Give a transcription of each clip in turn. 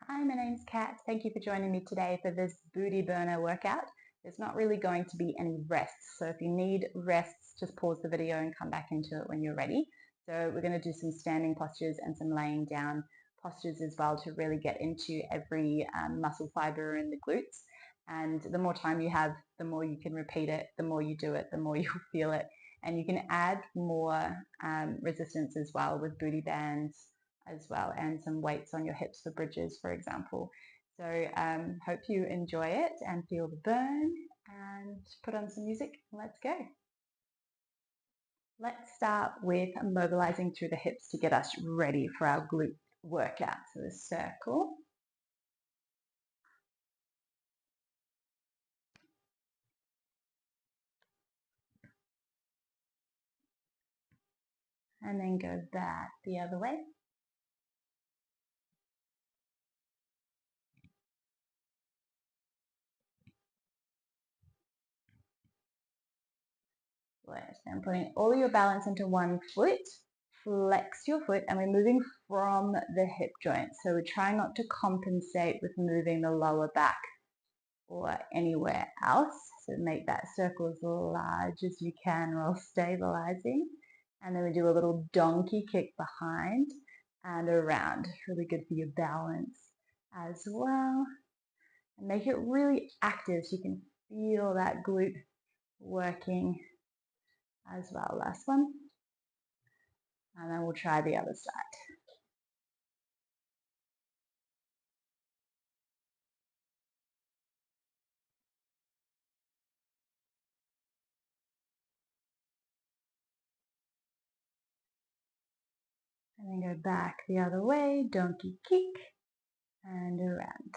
Hi, my name's Kat. Thank you for joining me today for this booty burner workout. There's not really going to be any rests, so if you need rests, just pause the video and come back into it when you're ready. So we're going to do some standing postures and some laying down postures as well to really get into every muscle fiber in the glutes. And the more time you have, the more you can repeat it, the more you do it, the more you'll feel it. And you can add more resistance as well with booty bands as well, and some weights on your hips for bridges, for example. So hope you enjoy it and feel the burn, and put on some music and let's go. Let's start with mobilizing through the hips to get us ready for our glute workout. So the circle. And then go back the other way. Then putting all your balance into one foot, flex your foot, and we're moving from the hip joint. So we're trying not to compensate with moving the lower back or anywhere else. So make that circle as large as you can while stabilizing. And then we do a little donkey kick behind and around. Really good for your balance as well. And make it really active so you can feel that glute working as well. Last one. And then we'll try the other side. And then go back the other way, donkey kick, and around.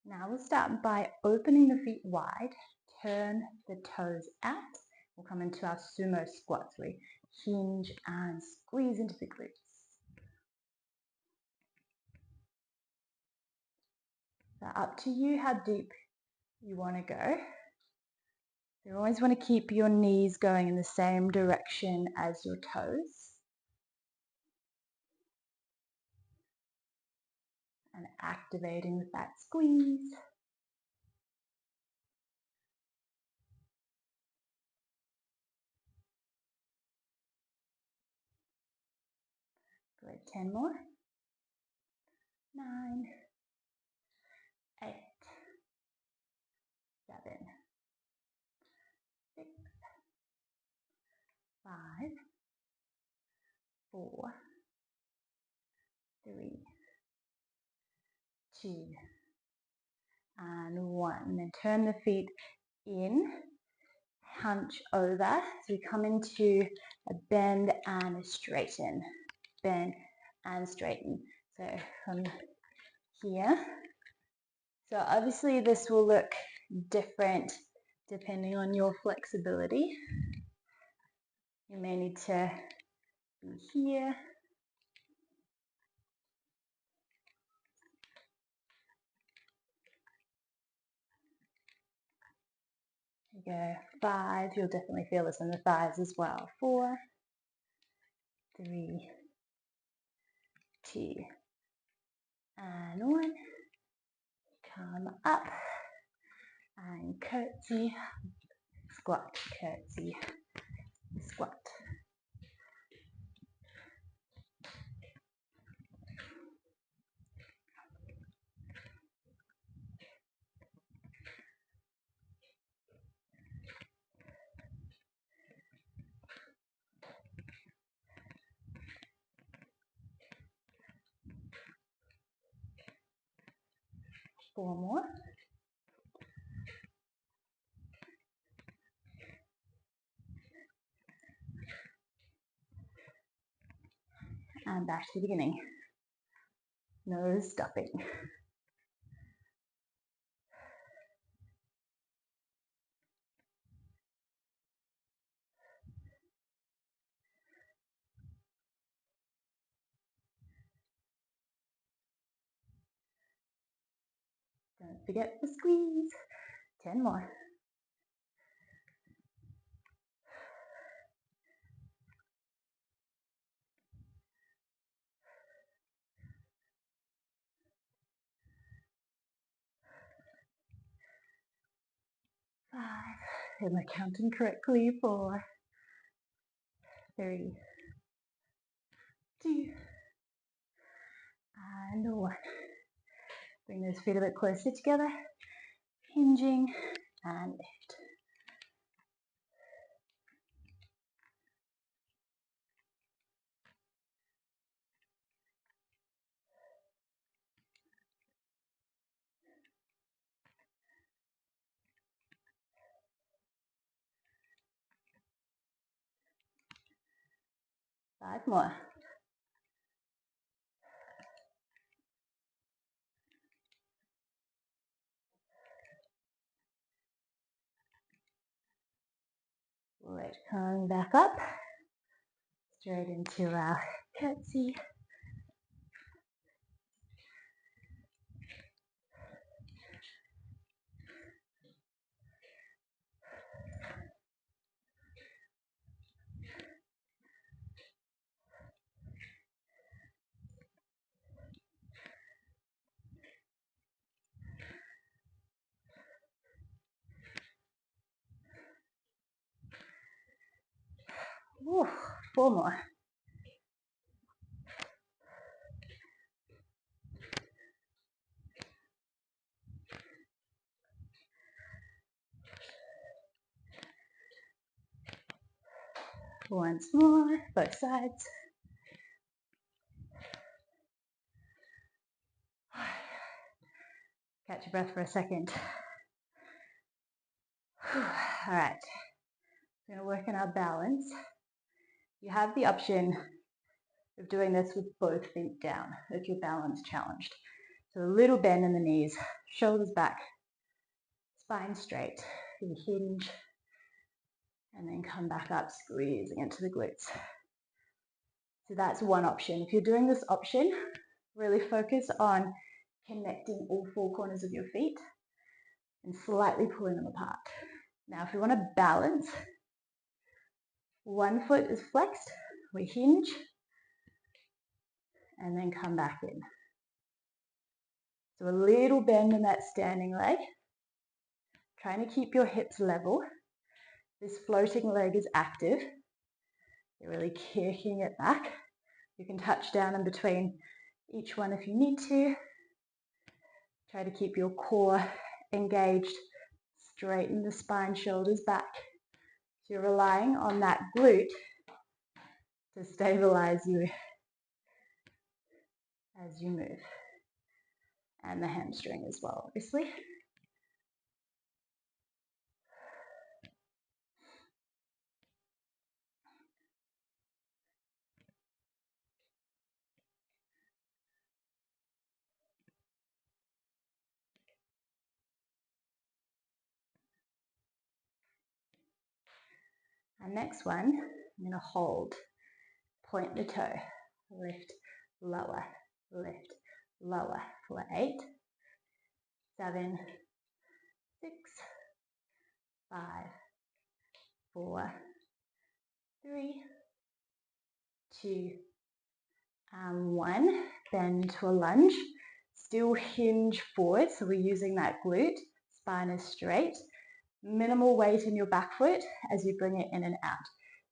Now we'll start by opening the feet wide, turn the toes out. We'll come into our sumo squats. We hinge and squeeze into the glutes. So up to you how deep you want to go. You always want to keep your knees going in the same direction as your toes. And activating with that squeeze. Good, 10 more. 9, 8, 7, 6, 5, 4, 3, 2, and 1. And then turn the feet in, hunch over. So we come into a bend and a straighten. Bend and straighten. So from here. So obviously this will look different depending on your flexibility. You may need to be here. You go 5, you'll definitely feel this in the thighs as well. 4, 3, 2, and 1. Come up and curtsy, squat, curtsy, squat. Four more. And back to the beginning. No stopping. Don't forget the squeeze. 10 more. 5. Am I counting correctly? 4, 3, 2, and 1. Bring those feet a bit closer together. Hinging and lift. Five more. Right, coming back up, straight into our curtsy. Ooh, 4 more. Once more, both sides. Catch your breath for a second. All right, we're going to work on our balance. You have the option of doing this with both feet down if you're balance challenged. So a little bend in the knees, shoulders back, spine straight. You hinge and then come back up, squeezing into the glutes. So that's one option. If you're doing this option, really focus on connecting all 4 corners of your feet and slightly pulling them apart. Now, if you want to balance, one foot is flexed, we hinge, and then come back in. So a little bend in that standing leg, trying to keep your hips level. This floating leg is active. You're really kicking it back. You can touch down in between each one if you need to. Try to keep your core engaged. Straighten the spine, shoulders back. So you're relying on that glute to stabilize you as you move. And the hamstring as well, obviously. And next one, I'm going to hold. Point the toe. Lift, lower, lift, lower for 8, 7, 6, 5, 4, 3, 2, and 1. Bend to a lunge. Still hinge forward, so we're using that glute. Spine is straight. Minimal weight in your back foot as you bring it in and out.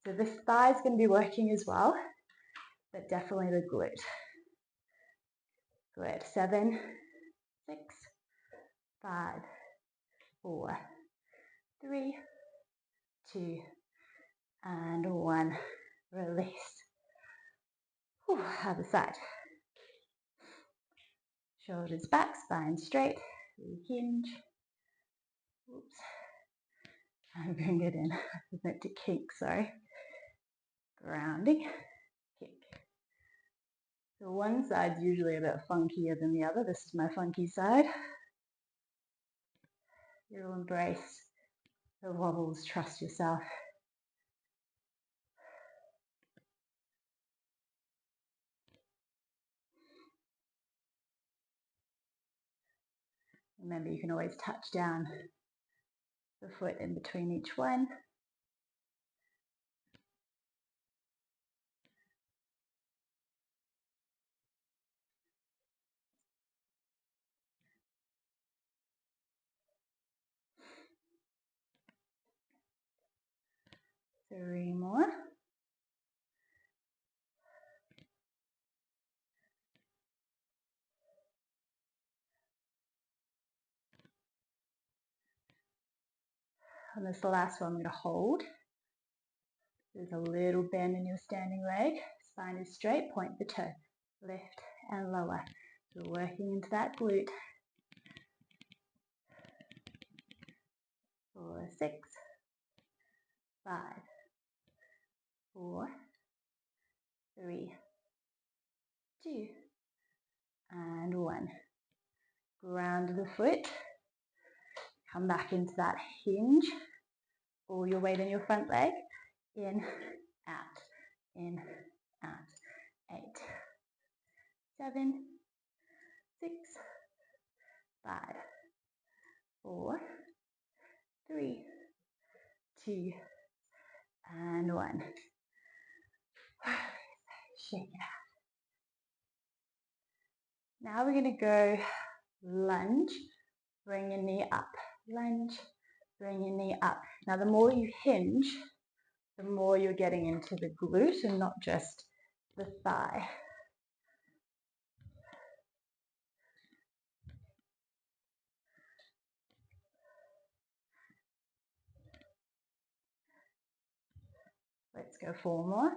So this thigh is going to be working as well, but definitely the glute. Good. 7, 6, 5, 4, 3, 2, and 1. Release. Whew, other side. Shoulders back, spine straight. We hinge. Oops. And bring it in. I meant to kink, sorry. Grounding. Kick. So one side's usually a bit funkier than the other. This is my funky side. You'll embrace the wobbles, trust yourself. Remember, you can always touch down the foot in between each one. Three more. On this last one, I'm going to hold. There's a little bend in your standing leg. Spine is straight, point the toe. Lift and lower. So we're working into that glute. 4, 6, 5, 4, 3, 2, and 1. Ground the foot. Come back into that hinge. All your weight in your front leg. In, out, in, out. 8, 7, 6, 5, 4, 3, 2, and 1. Shake it out. Now we're going to go lunge, bring your knee up. Lunge, bring your knee up. Now the more you hinge, the more you're getting into the glute and not just the thigh. Let's go 4 more.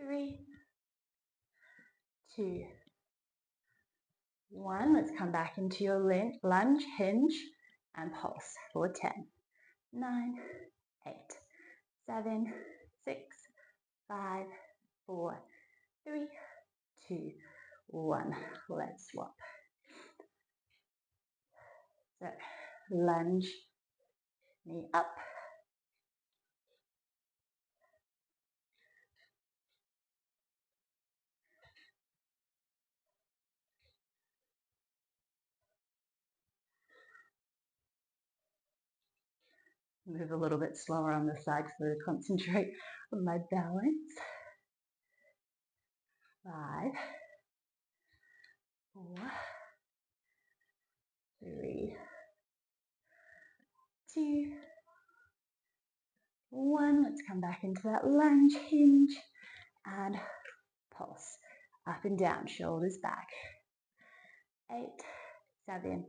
3, 2, 1. Let's come back into your lunge, hinge, and pulse for 10, 9, 8, 7, 6, 5, 4, 3, 2, 1. Let's swap. So lunge, knee up. Move a little bit slower on the side so to concentrate on my balance. 5, 4, 3, 2, 1. Let's come back into that lunge, hinge, and pulse. Up and down, shoulders back. 8, 7,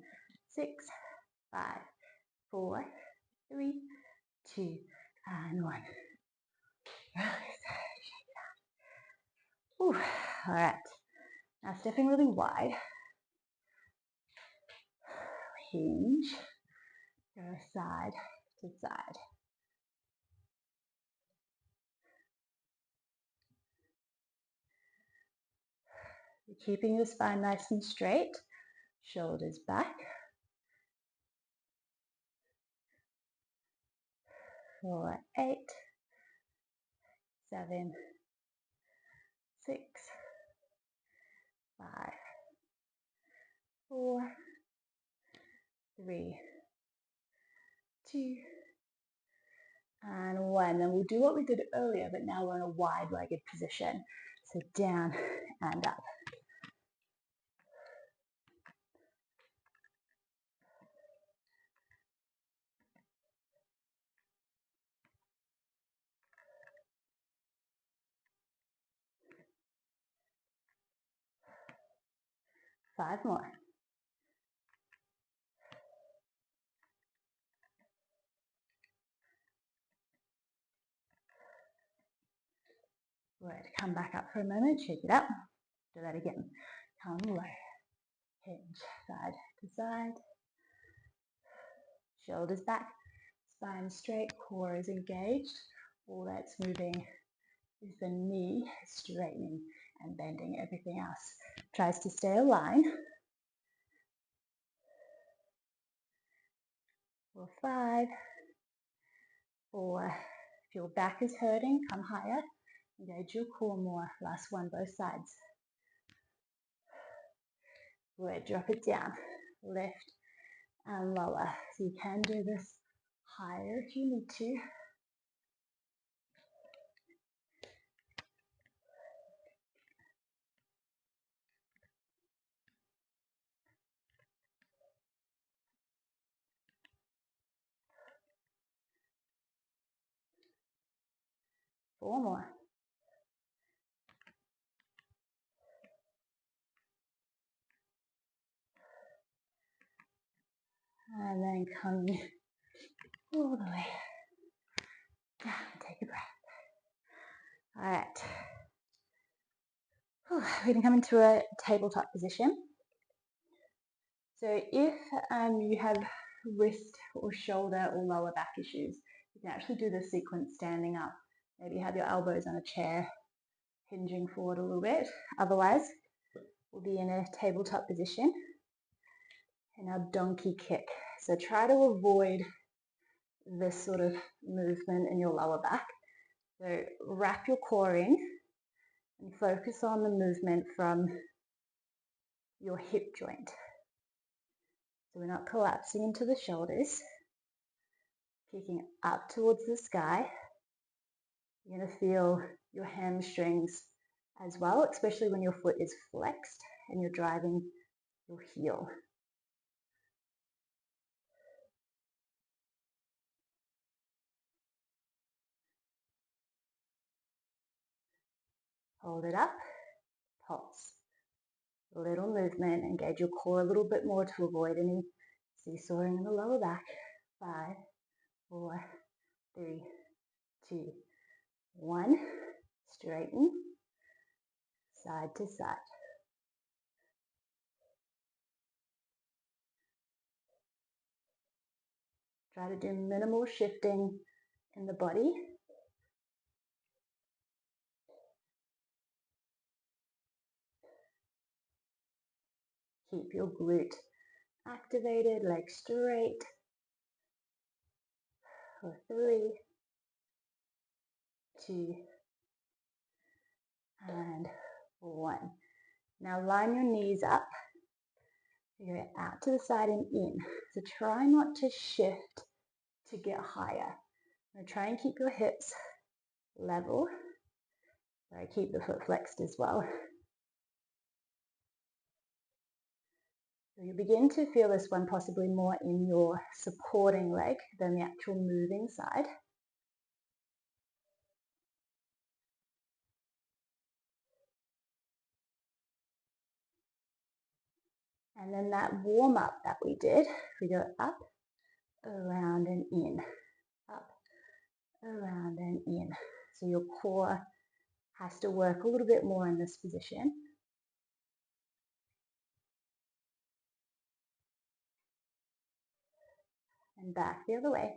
6, 5, 4, 3, 2, and 1. All right. Now stepping really wide. Hinge. Go side to side. You're keeping your spine nice and straight. Shoulders back. 4, 8, 7, 6, 5, 4, 3, 2, and 1. Then we'll do what we did earlier, but now we're in a wide-legged position. So down and up. Five more. Good. Come back up for a moment. Shake it up. Do that again. Come low. Hinge. Side to side. Shoulders back. Spine straight. Core is engaged. All that's moving is the knee straightening and bending. Everything else tries to stay aligned. For 5, 4. If your back is hurting, come higher. Engage your core more. Last one, both sides. Good, drop it down, lift and lower. So you can do this higher if you need to. Four more. And then coming all the way down. Take a breath. All right. We're going to come into a tabletop position. So if you have wrist or shoulder or lower back issues, you can actually do this sequence standing up. Maybe have your elbows on a chair, hinging forward a little bit. Otherwise, we'll be in a tabletop position in our donkey kick. So try to avoid this sort of movement in your lower back. So wrap your core in and focus on the movement from your hip joint. So we're not collapsing into the shoulders, kicking up towards the sky. You're going to feel your hamstrings as well, especially when your foot is flexed and you're driving your heel. Hold it up, pulse. Little movement, engage your core a little bit more to avoid any seesawing in the lower back. 5, 4, 3, 2, 1. Straighten, side to side. Try to do minimal shifting in the body. Keep your glute activated, legs straight. For 3, 2, and 1. Now line your knees up. You go out to the side and in. So try not to shift to get higher. Now try and keep your hips level. So keep the foot flexed as well. So you begin to feel this one possibly more in your supporting leg than the actual moving side. And then that warm up that we did, we go up, around and in, up, around and in. So your core has to work a little bit more in this position. And back the other way.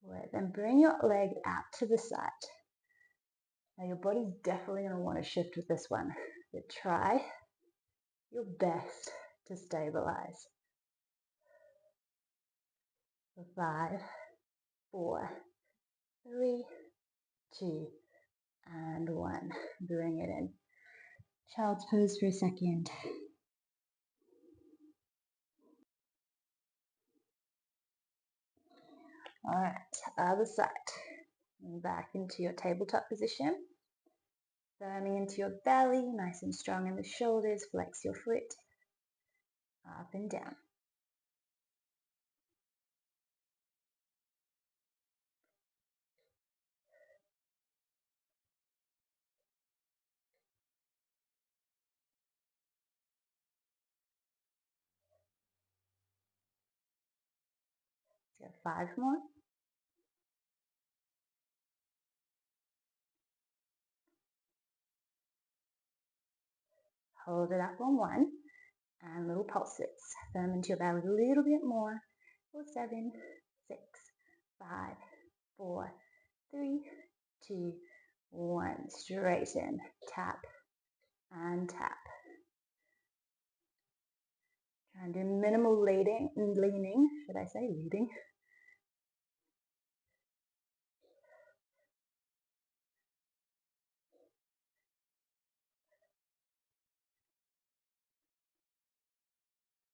Good. Then bring your leg out to the side. Now your body's definitely going to want to shift with this one, but try your best to stabilize. For 5, 4, 3, 2, and 1. Bring it in. Child's pose for a second. All right, other side. Back into your tabletop position. Firming into your belly, nice and strong in the shoulders. Flex your foot. Up and down. So 5 more. Hold it up on 1. And little pulses. Firm into your belly a little bit more. For 7, 6, 5, 4, 3, 2, 1. Straighten. Tap and tap. And do minimal leaning, should I say leading?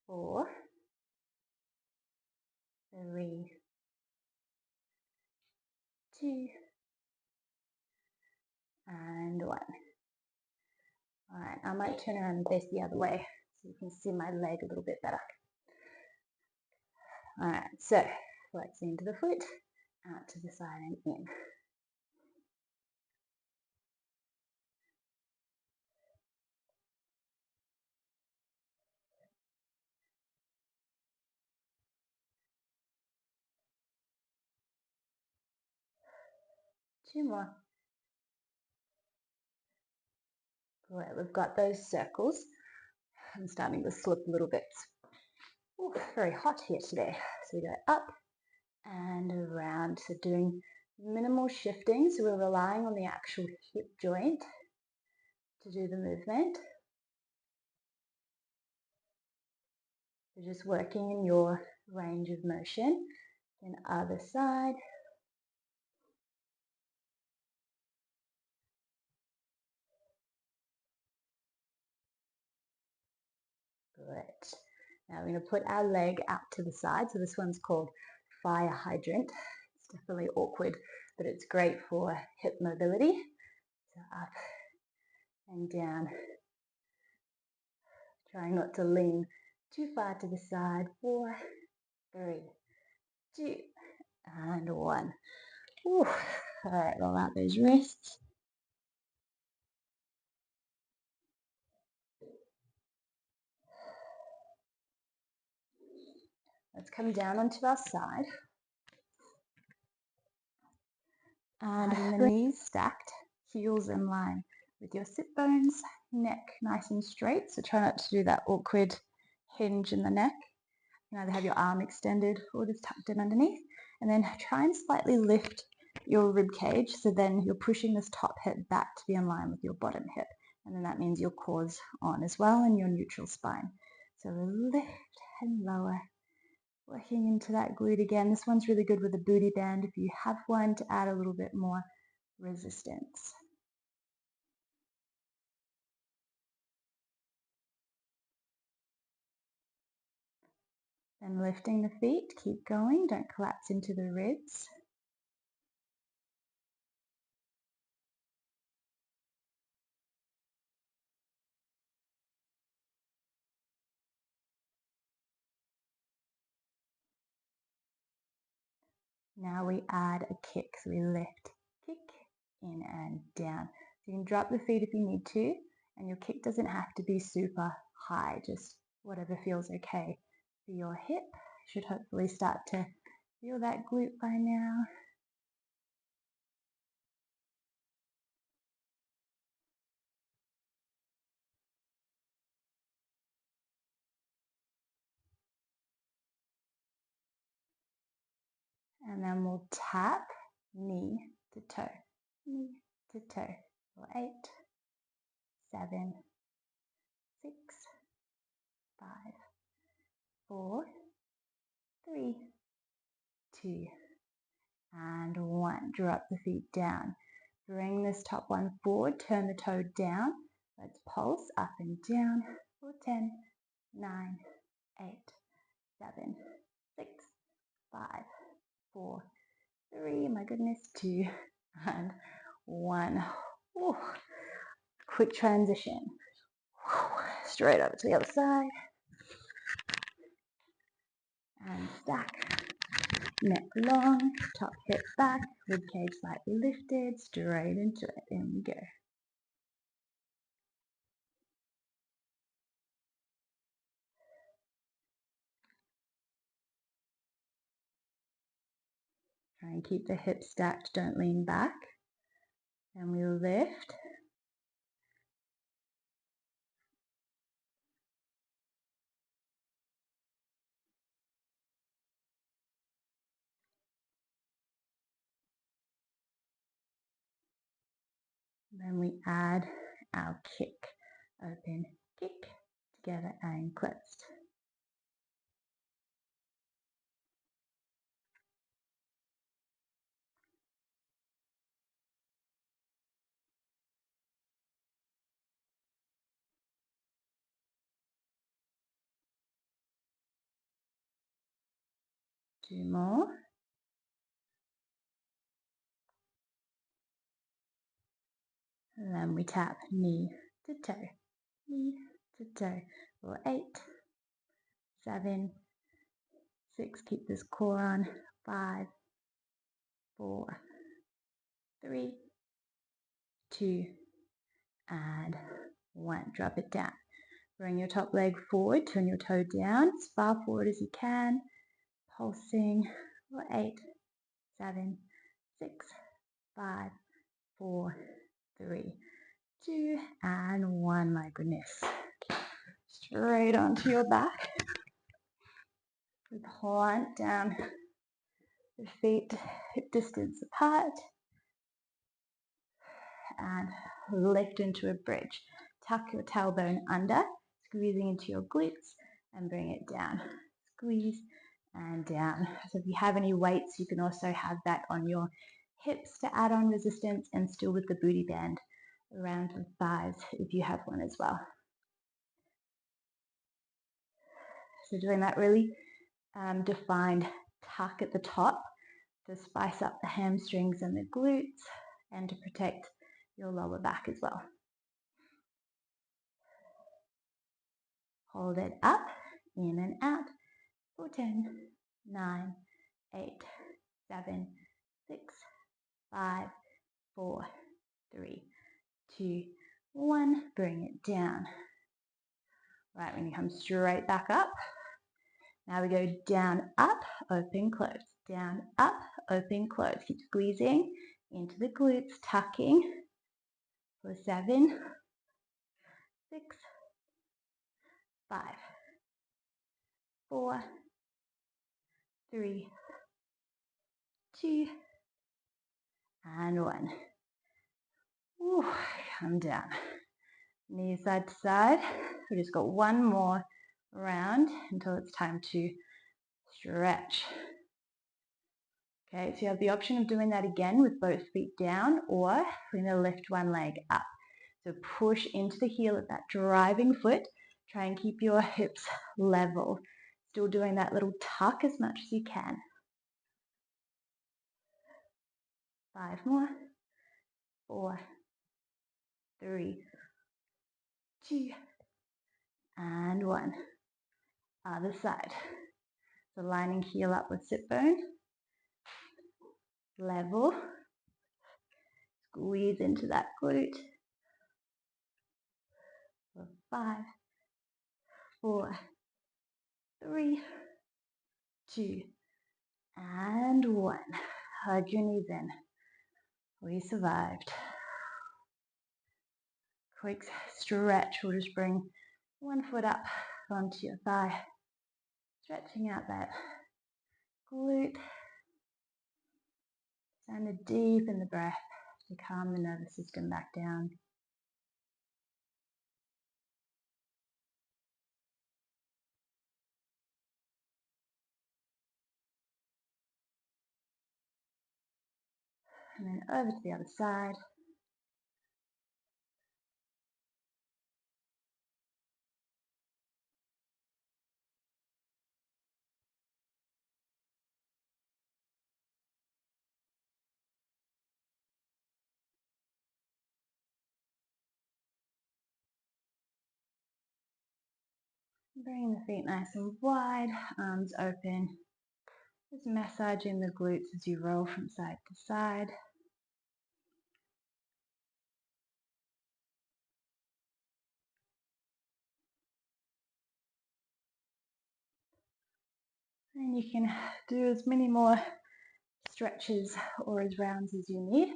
4, 3, 2, and 1. All right, I might turn around and face the other way so you can see my leg a little bit better. All right, so flex into the foot, out to the side and in. Two more. Great, we've got those circles. I'm starting to slip a little bit. Ooh, very hot here today. So we go up and around. So doing minimal shifting. So we're relying on the actual hip joint to do the movement. So just working in your range of motion. Then other side. Good. Now we're going to put our leg out to the side. So this one's called fire hydrant. It's definitely awkward, but it's great for hip mobility. So up and down. Trying not to lean too far to the side. 4, 3, 2, and 1. Ooh. All right, roll out those wrists. Let's come down onto our side. And the knees stacked, heels in line with your sit bones, neck nice and straight. So try not to do that awkward hinge in the neck. You can either have your arm extended or just tucked in underneath. And then try and slightly lift your rib cage. So then you're pushing this top hip back to be in line with your bottom hip. And then that means your core's on as well and your neutral spine. So lift and lower. Working into that glute again. This one's really good with a booty band if you have one to add a little bit more resistance. Then lifting the feet, keep going, don't collapse into the ribs. Now we add a kick, so we lift, kick, in and down. So you can drop the feet if you need to, and your kick doesn't have to be super high, just whatever feels okay for your hip. Should hopefully start to feel that glute by now. And then we'll tap knee to toe, knee to toe. For 8, 7, 6, 5, 4, 3, 2, and 1. Drop the feet down. Bring this top one forward, turn the toe down. Let's pulse up and down for 10, 9, 8, 7, 6, 5, 4, 3, my goodness, 2, and 1. Ooh. Quick transition. Straight over to the other side. And stack. Neck long, top hip back, rib cage slightly lifted, straight into it. In we go. Try and keep the hips stacked, don't lean back. And we lift. Then we add our kick. Open, kick, together and closed. 2 more. And then we tap knee to toe for 8, 7, 6, keep this core on, 5, 4, 3, 2, and 1. Drop it down. Bring your top leg forward, turn your toe down as far forward as you can, pulsing for 8, 7, 6, 5, 4, 3, 2, and 1. My goodness. Straight onto your back. We plant down, the feet hip distance apart, and lift into a bridge. Tuck your tailbone under, squeezing into your glutes, and bring it down. Squeeze and down. So if you have any weights, you can also have that on your hips to add on resistance, and still with the booty band around the thighs if you have one as well. So doing that really defined tuck at the top to spice up the hamstrings and the glutes and to protect your lower back as well. Hold it up, in and out for 10, 9, 8, 7, 6, 5, 4, 3, 2, 1. Bring it down. Right, when you come straight back up, now we go down, up, open, close. Down, up, open, close. Keep squeezing into the glutes, tucking for 7, 6, 5, 4, 3, 2, and 1. Ooh, come down. Knees side to side. We just got one more round until it's time to stretch. Okay, so you have the option of doing that again with both feet down, or we're going to lift one leg up. So push into the heel of that driving foot. Try and keep your hips level. Still doing that little tuck as much as you can. 5 more. 4, 3, 2, and 1. Other side. So lining heel up with sit bone. Level. Squeeze into that glute. 5, 4, 3, 2, and 1. Hug your knees in. We survived. Quick stretch. We'll just bring one foot up onto your thigh. Stretching out that glute. And a deep in the breath to calm the nervous system back down. And then over to the other side. Bring the feet nice and wide, arms open. Just massaging the glutes as you roll from side to side. And you can do as many more stretches or as rounds as you need.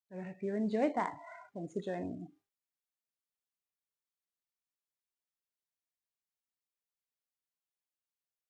So I hope you enjoyed that. Thanks for joining me.